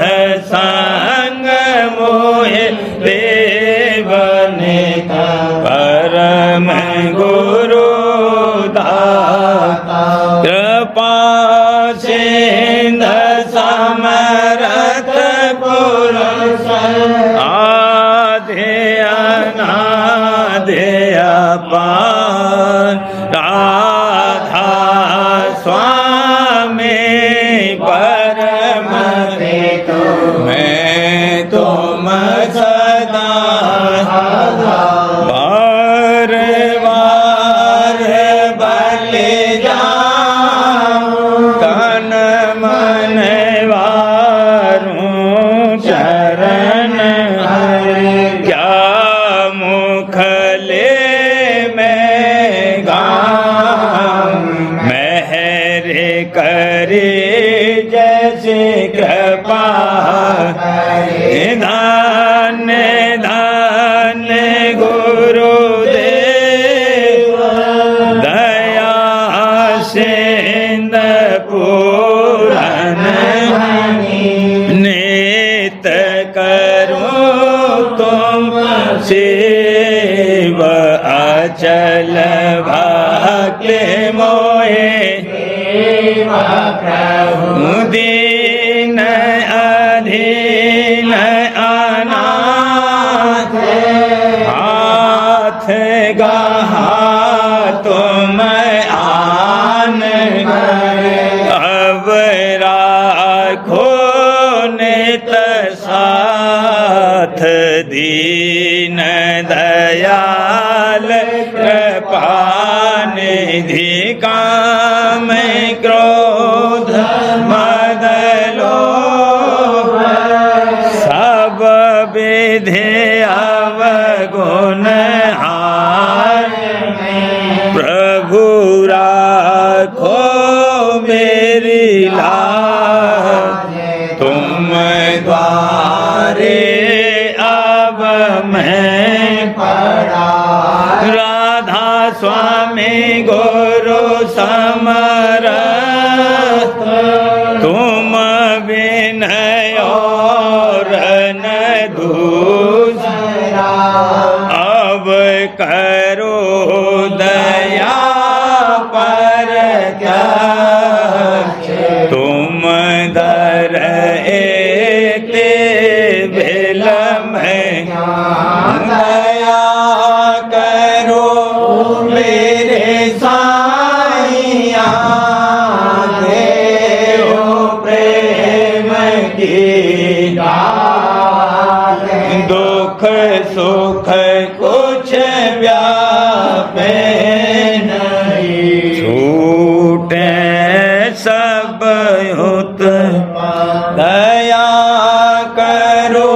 S2: संग मोहे देवने परम गुरु दाता कृपा सिंध समरथ पुरुष आधे अनाधे अपार राधा स्वामी परम मैं तुम सदा बार बार बलि जाऊं तन मन वारूं चरण क्या मुख ले मैं गाऊं मेहर करे जैसे कृपा धान धान गुरुदेव दया सिंध पूरन नित करो तुम शिव अचल भक्ति मोहे दीन अधीन अनाथ हाथ गहा तुम आन अब राखो नित साथ दीन दयाल कृपानिधि काम क्रोध मद लोभ सब विधि अवगुण हार प्रभु राखो मेरी लाज तुम द्वारे अब मैं पड़ा राधा स्वामी गुरु समरथ तुम विनय और न दूसरा अब करो दया पर तुम दर एते बिल में दया करो मेरे साईया देव प्रेम की दुख सुख कुछ व्यापे नहीं छूटे सब युत दया करो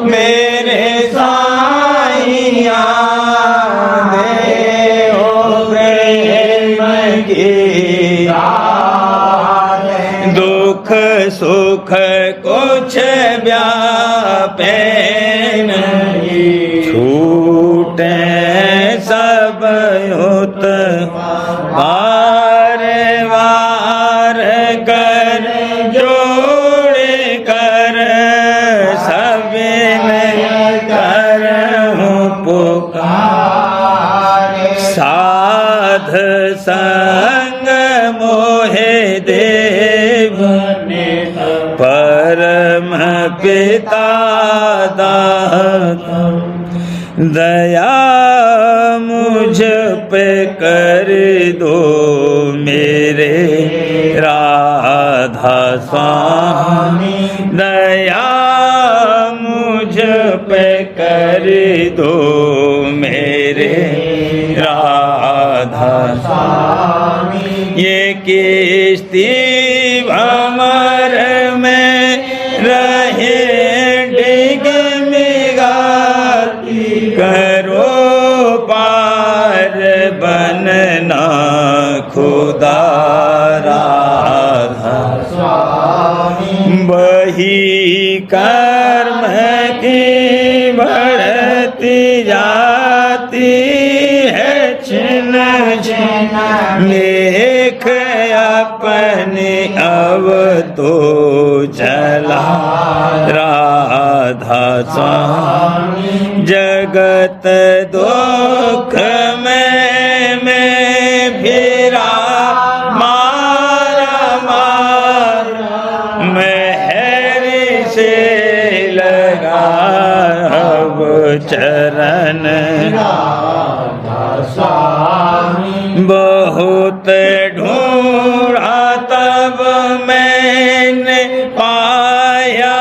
S2: मेरे साईया देव प्रेम की दुख सुख कुछ व्यापे नहीं छूटे सब युत वार वार कर जोड़ कर सबिन कर पुकार साध संग मोहे देव परम पिता दाता दया मुझ पे कर दो मेरे राधा स्वामी दया मुझ पे कर दो मेरे राधा स्वामी ये किस्ती भंवर में रहे डिग मिगाती करो पार बनना खुदा राधा स्वामी वही कर्म की बढ़ती जाती है छिन छिन लेख अपने अब तो चला राधा स्वामी जगत दुख में फिरा मारा मार मेहर से लगा अब चरण बहुत ढूंढा तब मैंने पाया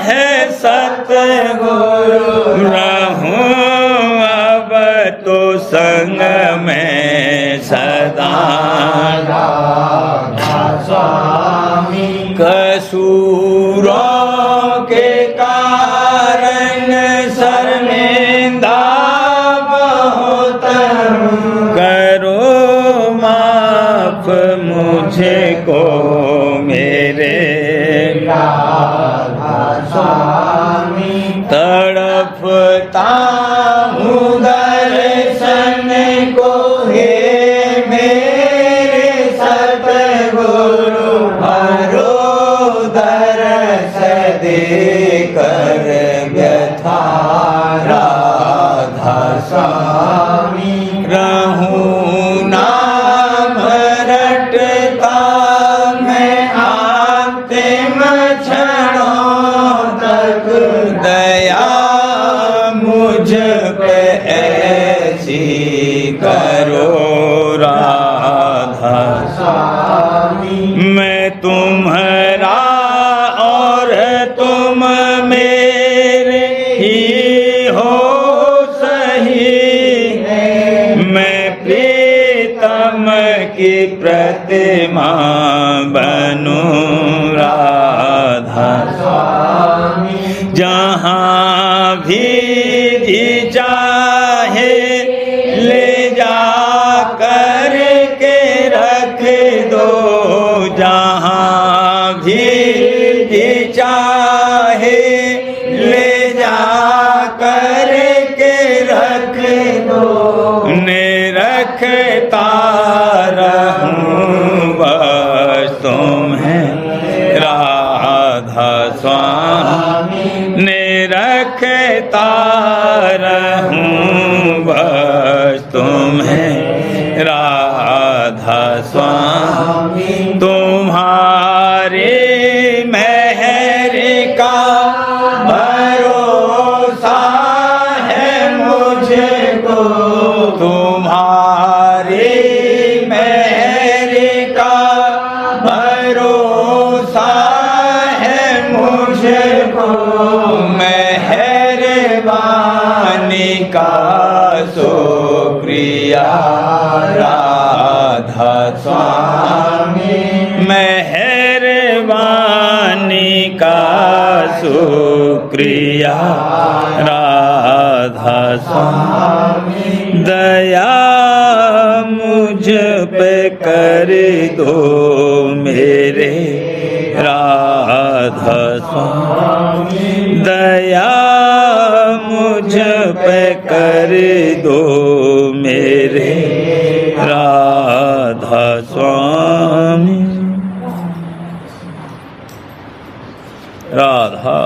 S2: है सतगुरु रहूं अब तो संग में सदा कसूरों के कारण शर्मिंदा बहुत करो माफ मुझे को मेरे स्वामी तड़पता हूँ दर्शन को हे मेरे
S1: मैं तुम्हारा और तुम मेरे ही हो सही, मैं प्रीतम की प्रतिमा बनूं राधा जहाँ भी जी चाहे ले जा कर के रख दो, जहाँ भी जी चाहे ले जा कर के रख दो, ने रखता रहूं बस तुम्हें राधा स्वामी, ने रखता रहूं बस तुम्हें राधा स्वामी। तुम्हारे मेहर का भरोसा है मुझको, तुम्हारे मेहर का भरोसा है मुझको, मेहरबानी का शुक्रिया राधा स्वामी, मेहरबानी का शुक्रिया राधा स्वामी। दया मुझ पे कर दो मेरे राधा स्वामी, दया मुझ पे कर दो मेरे राधा स्वामी। राधा